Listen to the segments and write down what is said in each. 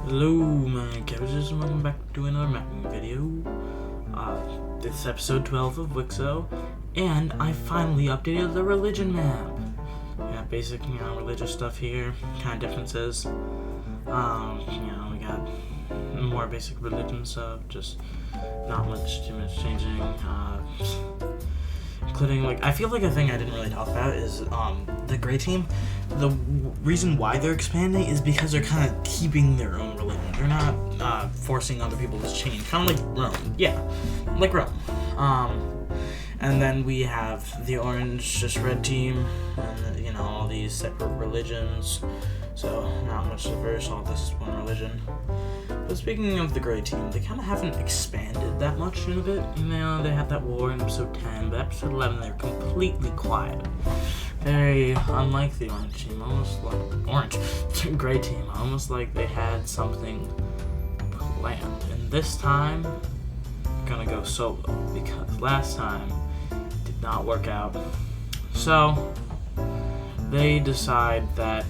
Hello, my cabbages, and welcome back to another mapping video. This is episode 12 of WICSO, and I finally updated the religion map. Yeah, basic, religious stuff here, kind of differences. We got more basic religion stuff, just not too much changing. Including, I feel like a thing I didn't really talk about is, the Grey Team. The reason why they're expanding is because they're kind of keeping their own religion. They're not, forcing other people to change. Kind of like Rome. Yeah, like Rome. And then we have the orange, just red team, and, all these separate religions. So, not much diverse, all this is one religion. But speaking of the Grey Team, they kind of haven't expanded that much in a bit. They had that war in episode 10, but episode 11 they're completely quiet. Very unlike the Orange Team, almost like Grey Team, almost like they had something planned. And this time, I'm gonna go solo, because last time did not work out. So, they decide that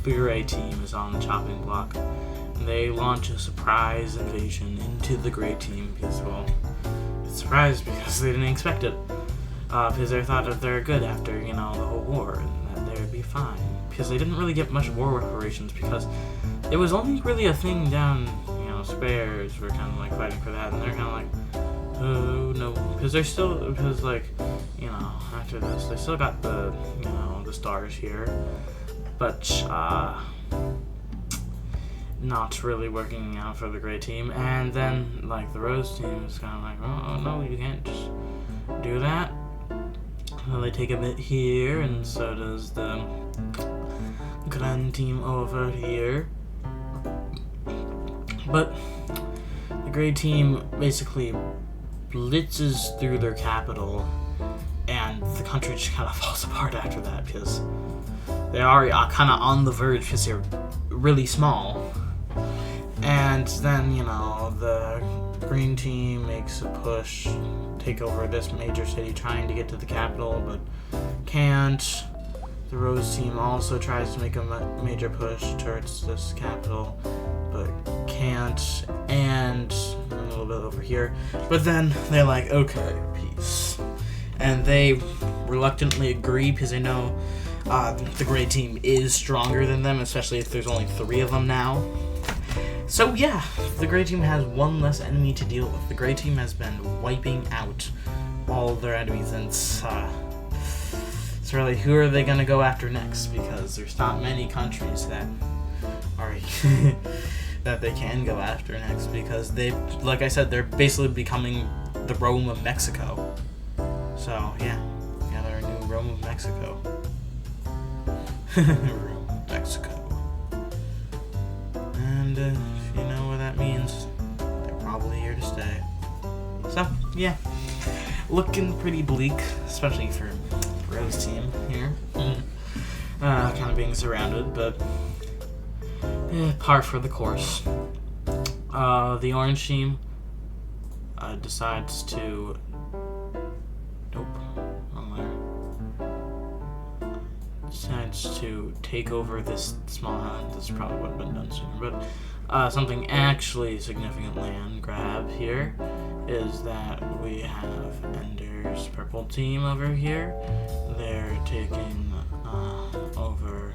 the Grey Team is on the chopping block. They launch a surprise invasion into the Grey Team because, it's a surprise because they didn't expect it. Because they thought that they're good after, the whole war, and that they would be fine. Because they didn't really get much war reparations, because it was only really a thing down, Spares were kind of, fighting for that, and they're kind of oh, no. Because after this, they still got the, the stars here. But, not really working out for the Grey Team. And then, the Rose Team is kind of like, oh, no, you can't just do that. Well, they take a bit here, and so does the Grand Team over here. But the Grey Team basically blitzes through their capital, and the country just kind of falls apart after that, because they are kind of on the verge, because they're really small. And then, the Green Team makes a push, take over this major city, trying to get to the capital, but can't. The Rose Team also tries to make a major push towards this capital, but can't. And a little bit over here. But then they're like, okay, peace. And they reluctantly agree, because they know the Grey Team is stronger than them, especially if there's only 3 of them now. So yeah, the Grey Team has one less enemy to deal with. The Grey Team has been wiping out all of their enemies, and it's really, who are they gonna go after next? Because there's not many countries that are that they can go after next, because they, like I said, they're basically becoming the Rome of Mexico. So yeah, they're a new Rome of Mexico. Rome of Mexico. And if you know what that means, they're probably here to stay. So, yeah. Looking pretty bleak, especially for the Rose Team here. Kind of being surrounded, but par for the course. The Orange Team decides to... Nope, wrong layer. Decides to take over this small island. This probably would have been done sooner, but something actually significant land grab here is that we have Ender's purple team over here. They're taking over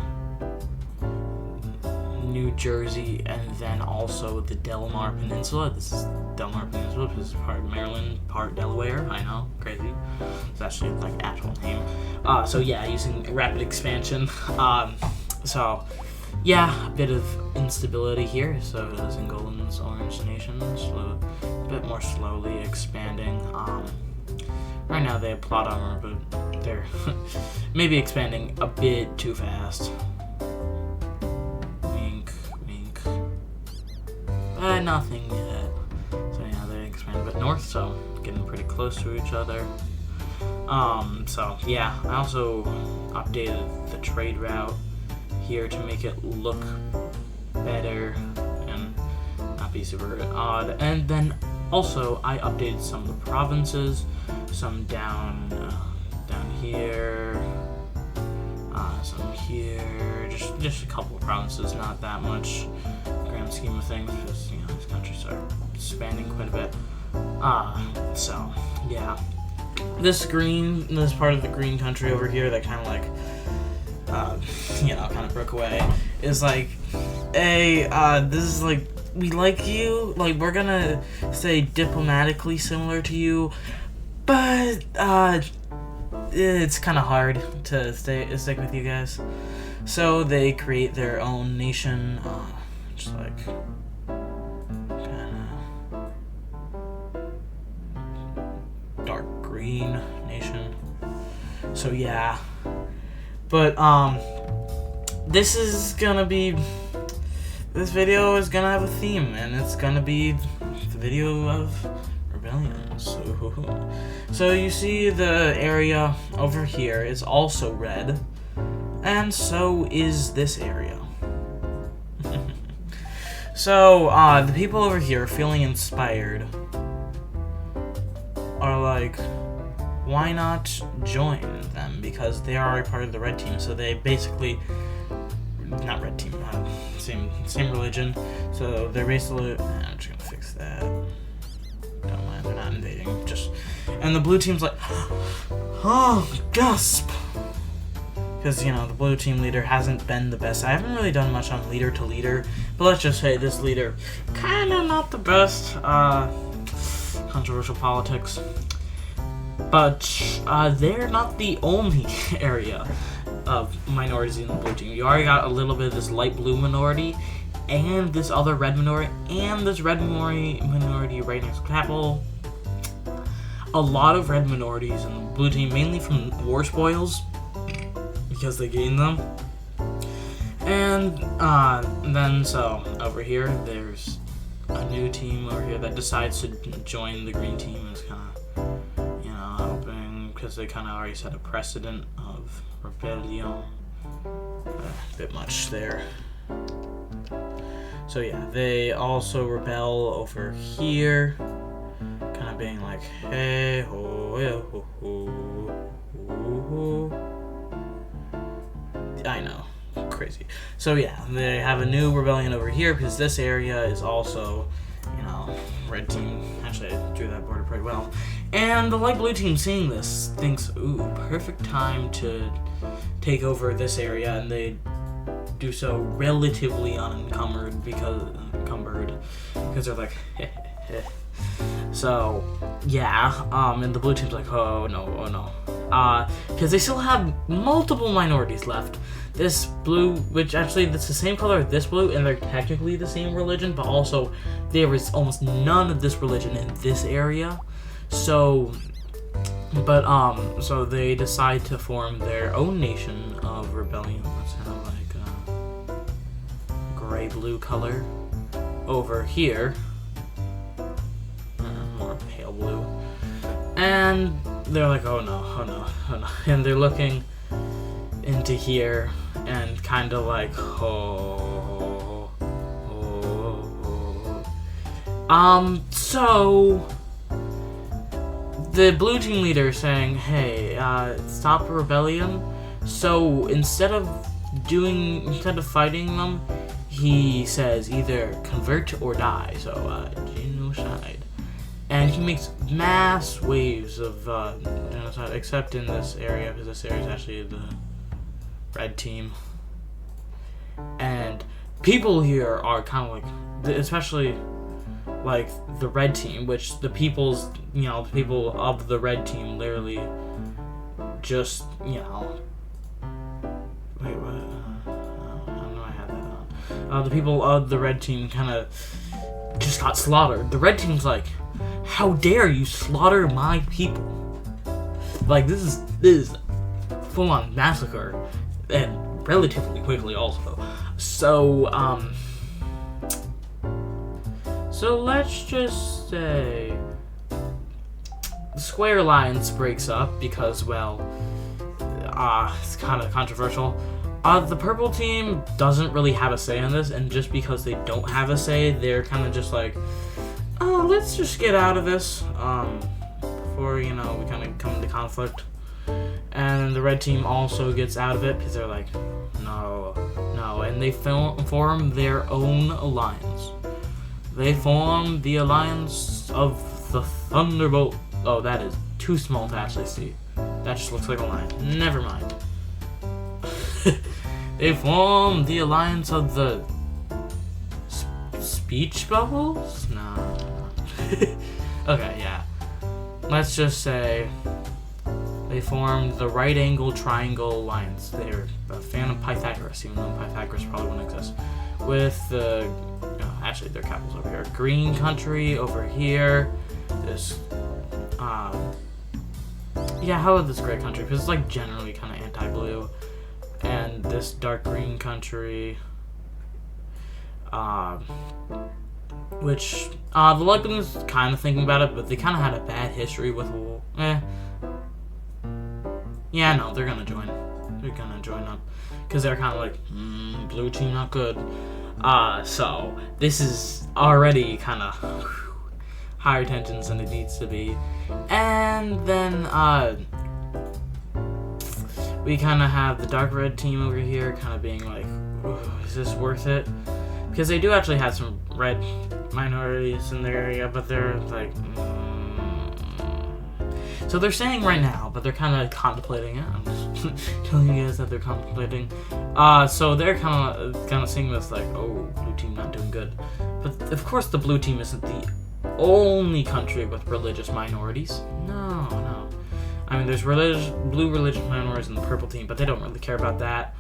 New Jersey, and then also the Delmar Peninsula. This is Delmar Peninsula. This is part Maryland, part Delaware. I know, crazy. It's actually actual name. So yeah, using rapid expansion. So yeah, a bit of instability here. So does Angolan's Orange Nation, a bit more slowly expanding. Right now they have plot armor, but they're maybe expanding a bit too fast. Nothing yet. So yeah, they expand a bit north, so getting pretty close to each other. So yeah, I also updated the trade route here to make it look better and not be super odd. And then also I updated some of the provinces, some down here, some here, just a couple of provinces, not that much grand scheme of things, because, you know, these countries are expanding quite a bit. So, yeah. This part of the green country over here that kind of like, you know, kind of broke away, is like, this is like, we like you, like, we're gonna say diplomatically similar to you, but, it's kind of hard to stick with you guys. So they create their own nation, just like, kind of dark green nation. So yeah, but this video is gonna have a theme, and it's gonna be the video of rebellion. So you see the area over here is also red, and so is this area. So the people over here feeling inspired are like, why not join them? Because they are a part of the red team, so they basically, not red team, same religion, so they're basically, I'm just gonna fix that. Don't mind, they're not invading, and the blue team's like, oh, gasp! Because, you know, the blue team leader hasn't been the best. I haven't really done much on leader to leader, but let's just say this leader, kinda not the best, controversial politics. But, they're not the only area of minorities in the blue team. You already got a little bit of this light blue minority, and this other red minority, and this red minority right next to the capital. A lot of red minorities in the blue team, mainly from war spoils, because they gained them. And then so over here, there's a new team over here that decides to join the green team. Is kind of, you know, helping, because they kind of already set a precedent of rebellion. A bit much there. So yeah, they also rebel over here, kind of being like, hey ho, hey, ho, ho, ho, ho. I know, crazy. So yeah, they have a new rebellion over here because this area is also, you know, red team. Actually, I drew that border pretty well. And the light blue team, seeing this, thinks, ooh, perfect time to take over this area, and they do so relatively unencumbered because they're like, So yeah, and the blue team's like, oh no, because they still have multiple minorities left. This blue, which actually that's the same color as this blue, and they're technically the same religion, but also there is almost none of this religion in this area. So, but so they decide to form their own nation of rebellion. Let's have like gray-blue color over here. More pale blue. And they're like, oh no. And they're looking into here and kind of like, so the blue team leader is saying, hey, stop rebellion. So instead of fighting them, he says either convert or die. So genocide. And he makes mass waves of genocide, except in this area, because this area is actually the red team. And people here are kind of like, especially like the red team, which the people of the red team literally just, you know, wait, what? I don't know, I had that on. The people of the red team kind of just got slaughtered. The red team's like, how dare you slaughter my people? Like, this is full-on massacre, and relatively quickly also. So let's just say the Square Alliance breaks up because, well, it's kind of controversial. The purple team doesn't really have a say in this, and just because they don't have a say, they're kind of just like, oh, let's just get out of this before, you know, we kind of come into conflict. And the red team also gets out of it because they're like, no, and they form their own alliance. They form the alliance of the Thunderbolt. Oh, that is too small to actually see. That just looks like a line. Never mind. They form the alliance of the speech bubbles? No. Okay, yeah. Let's just say they formed the right angle triangle alliance. They're a fan of Pythagoras, even though Pythagoras probably wouldn't exist. With the actually their capital's over here. Green country over here. This yeah, how about this gray country? Because it's like generally kind of anti-blue. And this dark green country. Which the Libyans kind of thinking about it, but they kind of had a bad history with yeah, no, they're gonna join. They're gonna join up because they're kind of like blue team not good. So this is already kind of higher tensions than it needs to be, and then we kind of have the dark red team over here, kind of being like, is this worth it? Because they do actually have some red minorities in their area, but they're like, so they're saying right now, but they're kind of contemplating it. I'm just telling you guys that they're contemplating. So they're kind of seeing this like, oh, blue team not doing good. But of course, the blue team isn't the only country with religious minorities. No. I mean, there's blue religious minorities in the purple team, but they don't really care about that.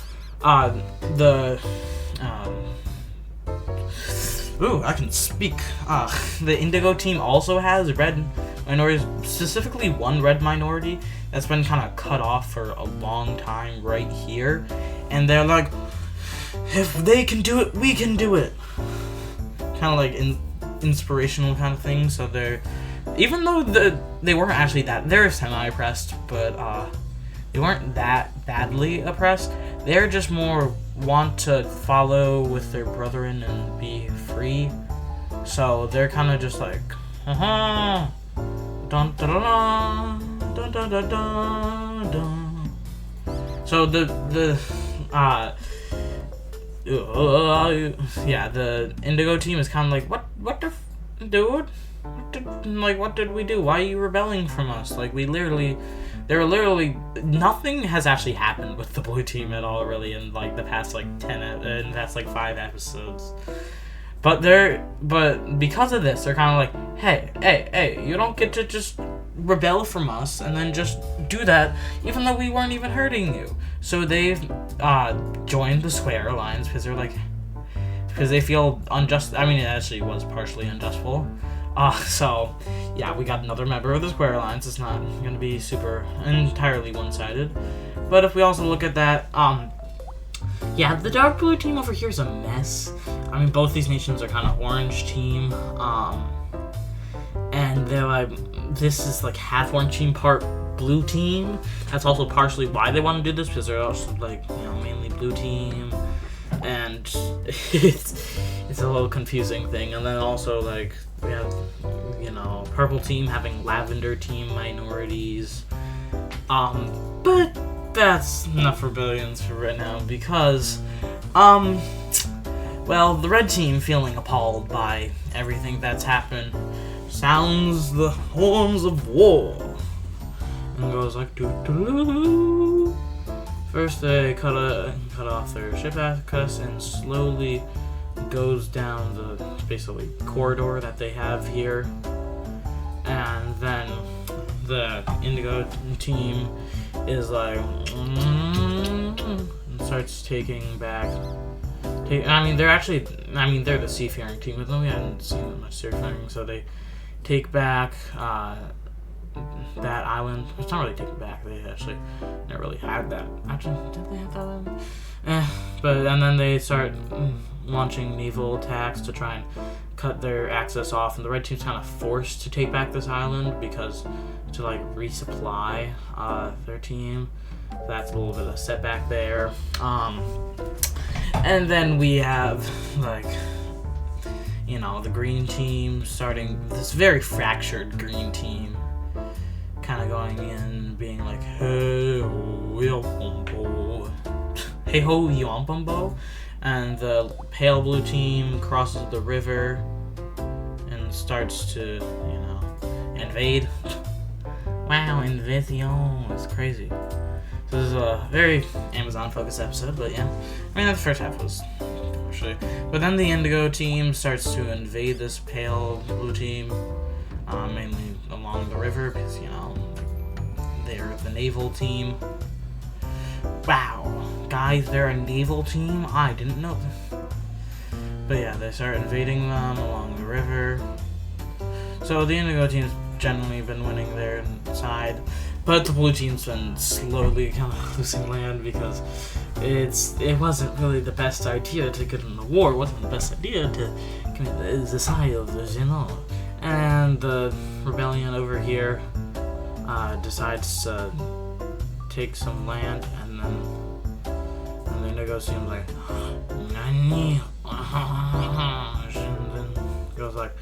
Ooh, I can speak. The indigo team also has red minorities, specifically one red minority that's been kind of cut off for a long time right here. And they're like, if they can do it, we can do it. Kind of like inspirational kind of thing. So they're, even though they weren't actually that, they're semi-oppressed, but they weren't that badly oppressed. They're just more want to follow with their brethren and be free. So they're kind of just like, dun dun dun dun dun dun dun dun. So yeah, the indigo team is kind of like, what the dude? What did we do? Why are you rebelling from us? Like, nothing has actually happened with the blue team at all, really, in like the past like 5 episodes. But because of this, they're kind of like, hey, you don't get to just rebel from us and then just do that, even though we weren't even hurting you. So they've joined the Square Alliance because they feel unjust. I mean, it actually was partially unjustful. So yeah, we got another member of the Square Alliance. It's not going to be super entirely one-sided. But if we also look at that, yeah, the dark blue team over here is a mess. I mean, both these nations are kind of orange team. And they're like, this is like half orange team, part blue team. That's also partially why they want to do this, because they're also like, mainly blue team. And it's a little confusing thing. And then also like, we have, purple team having lavender team minorities. But that's enough for billions for right now, because, well, the red team, feeling appalled by everything that's happened, sounds the horns of war and goes like, doo-doo-doo. First they cut off their ship access and slowly goes down the basically corridor that they have here, and then the indigo team is like and starts taking back. They're the seafaring team, but we hadn't seen that much seafaring, so they take back that island. It's not really taken back. They actually never really had that. Actually, did they have that island? And then they start launching naval attacks to try and cut their access off, and the red team's kind of forced to take back this island because to like resupply their team. That's a little bit of a setback there. And then we have like, the green team starting this very fractured green team, kind of going in, being like, hey ho, yompumbo. and the pale blue team crosses the river and starts to, invade. Wow, invasion. It's crazy. So this is a very Amazon-focused episode, but yeah. I mean, the first half was actually. But then the Indigo team starts to invade this pale blue team, mainly along the river, because, they're the naval team. Wow. Guys, they're a naval team? I didn't know. But yeah, they start invading them along the river. So the Indigo team's generally been winning their side, but the blue team's been slowly kind of losing land because it wasn't really the best idea to get in the war. It wasn't the best idea to commit the side of the And the rebellion over here decides to take some land, and the Indigo team's like, Nani? And then goes like,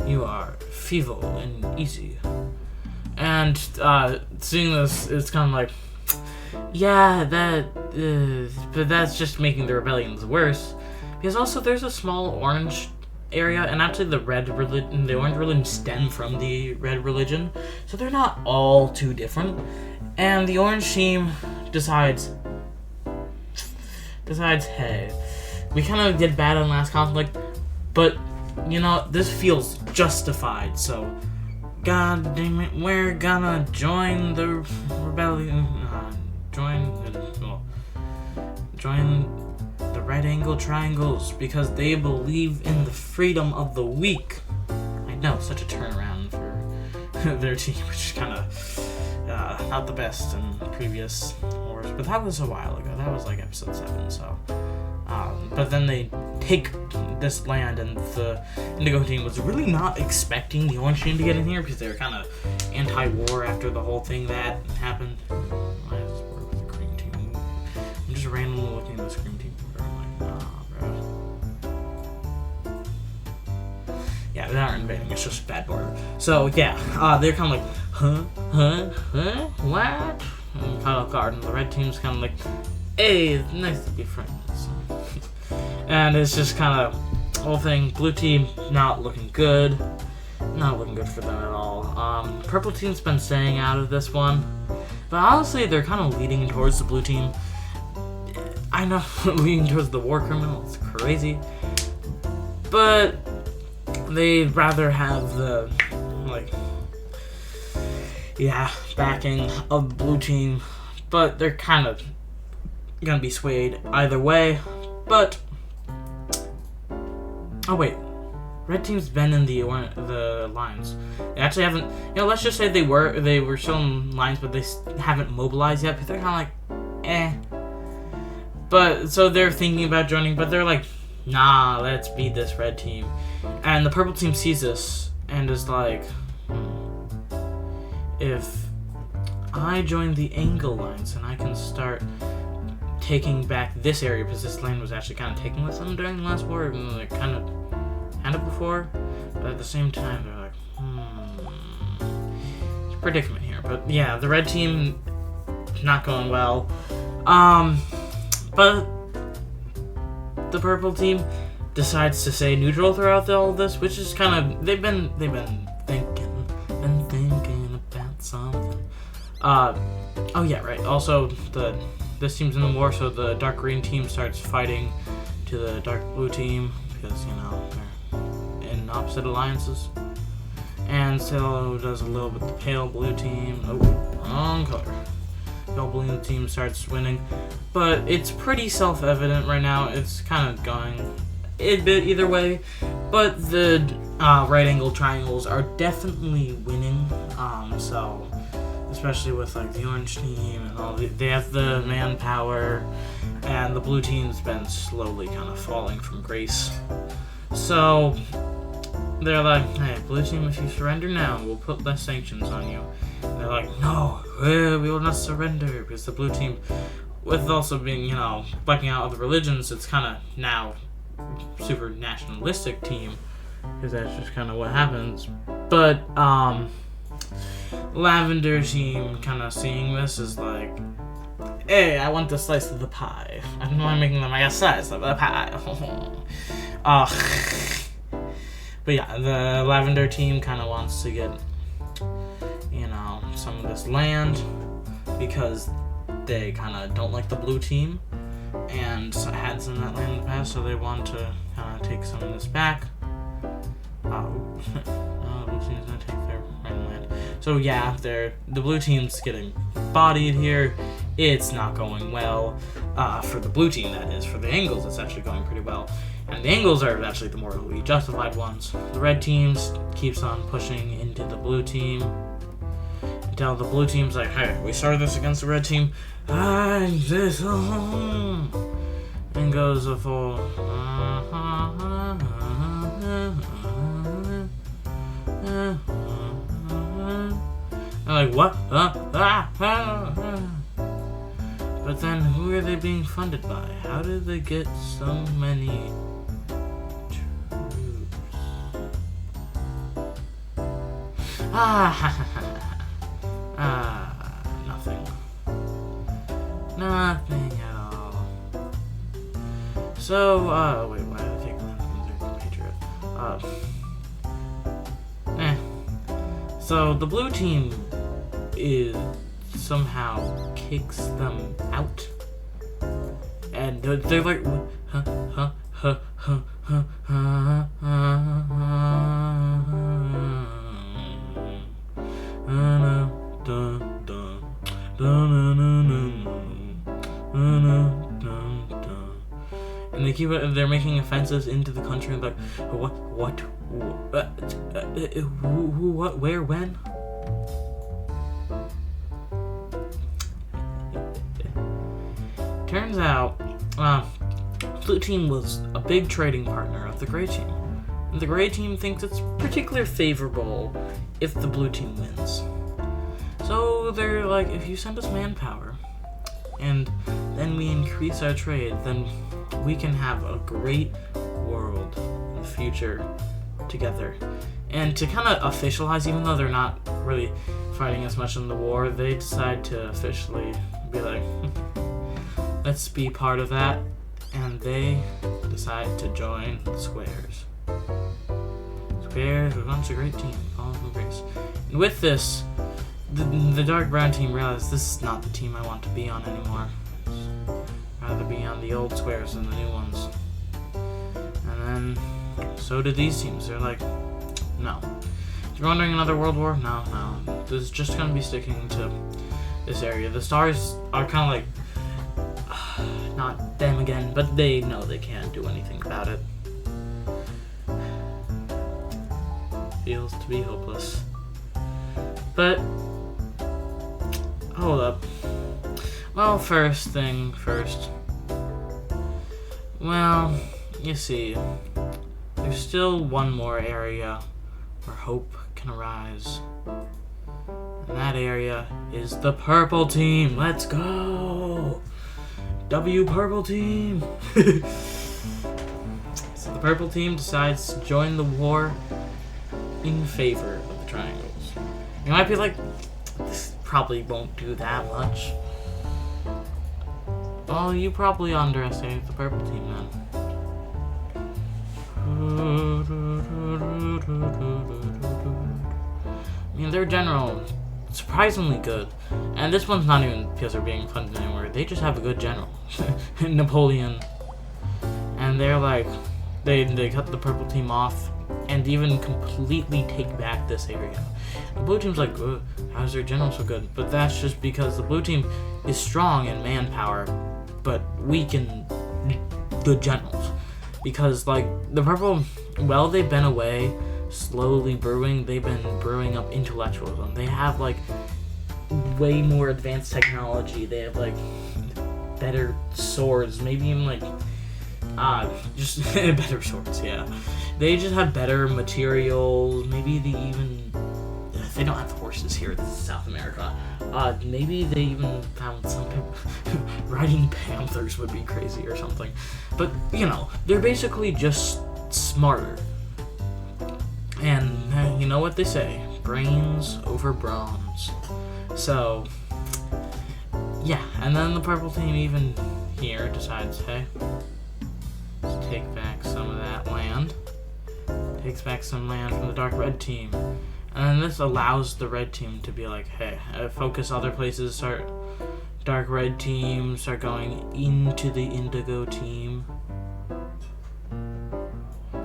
you are feeble and easy. And seeing this, it's kind of like, yeah, but that's just making the rebellions worse. Because also there's a small orange area, and actually the orange religion stem from the red religion, so they're not all too different. And the orange team decides, hey, we kind of did bad in last conflict, but this feels justified, so god damn it, we're gonna join the rebellion, join the right angle triangles, because they believe in the freedom of the weak. I know, such a turnaround for their team, which is kind of not the best in previous wars, but that was a while ago. That was like episode 7, so but then they take this land, and the Indigo team was really not expecting the Orange team to get in here because they were kind of anti-war after the whole thing that happened. Why is this word with the Green team? I'm just randomly looking at this Green team. I'm like, nah, bro. Yeah, they're not invading. It's just bad border. So yeah, they're kind of like, huh, what? And kind of guard, and the red team's kind of like, hey, it's nice to be friends. And it's just kind of whole thing. Blue team not looking good. Not looking good for them at all. Purple team's been staying out of this one. But honestly, they're kind of leading towards the blue team. I know, leading towards the war criminal. It's crazy. But they'd rather have the, backing of the blue team. But they're kind of gonna be swayed either way. But oh wait, red team's been in the lines. They actually haven't. Let's just say they were still in lines, but they haven't mobilized yet. But they're kind of like, eh. But so they're thinking about joining, but they're like, nah, let's beat this red team. And the purple team sees this and is like, if I join the angle lines and I can start taking back this area, because this land was actually kind of taken with them during the last war, even though they kind of had it before, but at the same time they're like, it's a predicament here. But yeah, the red team not going well, but the purple team decides to stay neutral throughout all of this, which is kind of, they've been thinking about something. Oh yeah, right, also this team's in the war, so the dark green team starts fighting to the dark blue team because, they're in opposite alliances. And so does a little bit the pale blue team. Oh, wrong color. Pale blue team starts winning. But it's pretty self-evident right now. It's kind of going a bit either way. But the right angle triangles are definitely winning. So especially with the orange team and all, they have the manpower, and the blue team's been slowly kind of falling from grace. So they're like, hey, blue team, if you surrender now, we'll put less sanctions on you. And they're like, no, we will not surrender, because the blue team, with also being, wiping out other religions, it's kind of now super nationalistic team, because that's just kind of what happens. But Lavender team kind of seeing this is like, Hey, I want the slice of the pie. I'm not making them like a slice of the pie. But yeah, the Lavender team kind of wants to get, you know, some of this land because they kind of don't like the blue team and had some of that land in the past, so they want to kind of take some of this back. No, the blue team's gonna take their random land. So yeah, the blue team's getting bodied here. It's not going well for the blue team, that is. For the Angles, it's actually going pretty well. And the Angles are actually the morally justified ones. The red teams keeps on pushing into the blue team until the blue team's like, hey, we started this against the red team. I'm this home. And goes a full. I'm like, what? But then, who are they being funded by? How did they get so many troops? Nothing. Nothing at all. So, wait, why did I take land from their compatriot? So, the blue team is somehow kicks them out, and they're like, and they keep they're making offenses into the country and like, what, who, what, where, when. Turns out, blue team was a big trading partner of the gray team. And the gray team thinks it's particularly favorable if the blue team wins. So they're like, if you send us manpower, and then we increase our trade, then we can have a great world in the future together. And to kind of officialize, even though they're not really fighting as much in the war, they decide to officially be like, let's be part of that, and they decide to join the Squares. Squares are a bunch of great teams, all of them grace. And with this, the dark brown team realized this is not the team I want to be on anymore. I'd rather be on the old Squares than the new ones. And then, so did these teams. They're like, no. You're wondering another world war? No. This is just going to be sticking to this area. The stars are kind of like, not them again, but they know they can't do anything about it. Feels to be hopeless. But, hold up. Well, first thing first. Well, you see, there's still one more area where hope can arise. And that area is the purple team. Let's go! Purple team! So the purple team decides to join the war in favor of the triangles. You might be like, this probably won't do that much. Well, you probably underestimate the purple team then. I mean, their general surprisingly good, and this one's not even because they're being funded anymore. They just have a good general, Napoleon, and they're like, they cut the purple team off and even completely take back this area. The blue team's like, how's their general so good? But that's just because the blue team is strong in manpower, but weak in good generals. Because like the purple, well, they've been away, slowly brewing. They've been brewing up intellectualism. They have like way more advanced technology. They have like better swords, maybe even like just better swords. Yeah, they just have better materials. Maybe they don't have horses here. This is South America. Maybe they even found some riding panthers would be crazy or something. But you know, they're basically just smarter. And you know what they say, brains over bronze. So yeah, and then the purple team even here decides, hey, let's take back some of that land. Takes back some land from the dark red team. And then this allows the red team to be like, hey, focus other places, start dark red team, start going into the indigo team.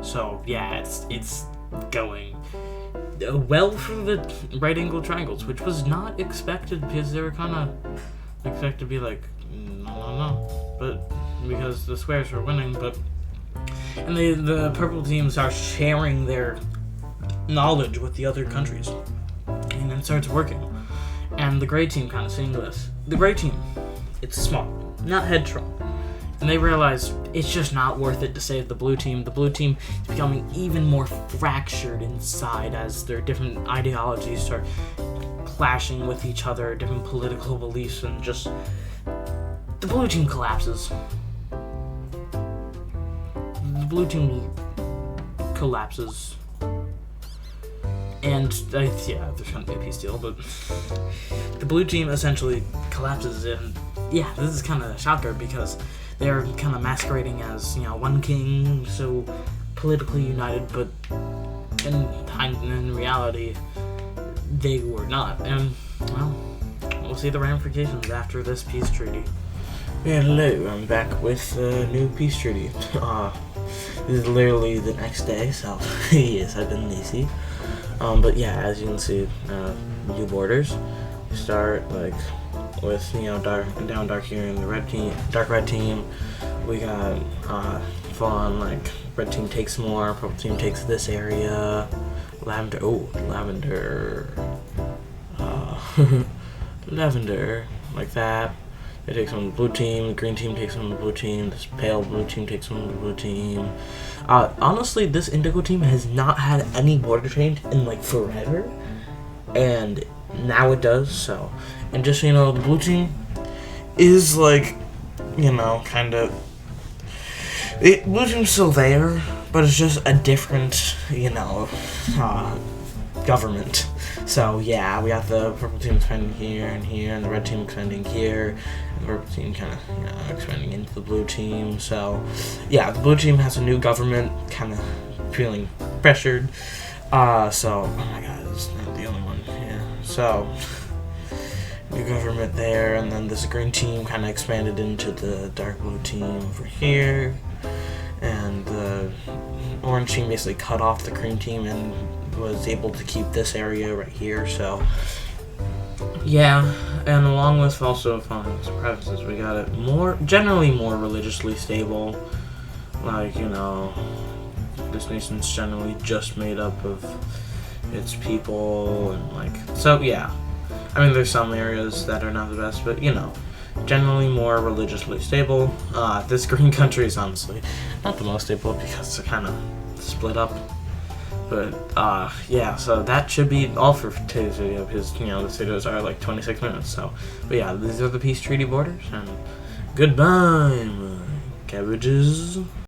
So yeah, it's going well through the right angle triangles, which was not expected because they were kind of expected to be like, no, but because the squares were winning, but and the purple teams are sharing their knowledge with the other countries, and it starts working. And the gray team kind of seeing this. The gray team, it's smart, not headstrong. And they realize it's just not worth it to save the blue team. The blue team is becoming even more fractured inside as their different ideologies start clashing with each other, different political beliefs, and just the blue team collapses. The blue team collapses. And, yeah, there's going to be a peace deal, but the blue team essentially collapses, and, yeah, this is kind of a shocker because they're kind of masquerading as, one king, so politically united, but in reality, they were not. And, well, we'll see the ramifications after this peace treaty. Hello, I'm back with a new peace treaty. This is literally the next day, so yes, I've been lazy. But yeah, as you can see, new borders. We start like with dark here in the dark red team. We got full on like red team takes more, purple team takes this area. Lavender, lavender, like that. They take some of the blue team, the green team takes some of the blue team, this pale blue team takes some of the blue team. Honestly, this indigo team has not had any border change in like forever, and now it does, so. And just so you know, the blue team is like, kind of, blue team's still there, but it's just a different, government. So yeah, we got the purple team expanding here and here, and the red team expanding here, and the purple team kind of expanding into the blue team. So yeah, the blue team has a new government, kind of feeling pressured. So oh my god, it's not the only one. Yeah. So new government there, and then this green team kind of expanded into the dark blue team over here, and the orange team basically cut off the cream team and was able to keep this area right here. So yeah, and along with also following some preferences, we got it generally more religiously stable. Like, this nation's generally just made up of its people, and like, so yeah, I mean, there's some areas that are not the best, but generally more religiously stable. This green country is honestly not the most stable because they're kind of split up. But, yeah, so that should be all for today's video, because, the videos are like 26 minutes, so. But yeah, these are the peace treaty borders, and goodbye, my cabbages.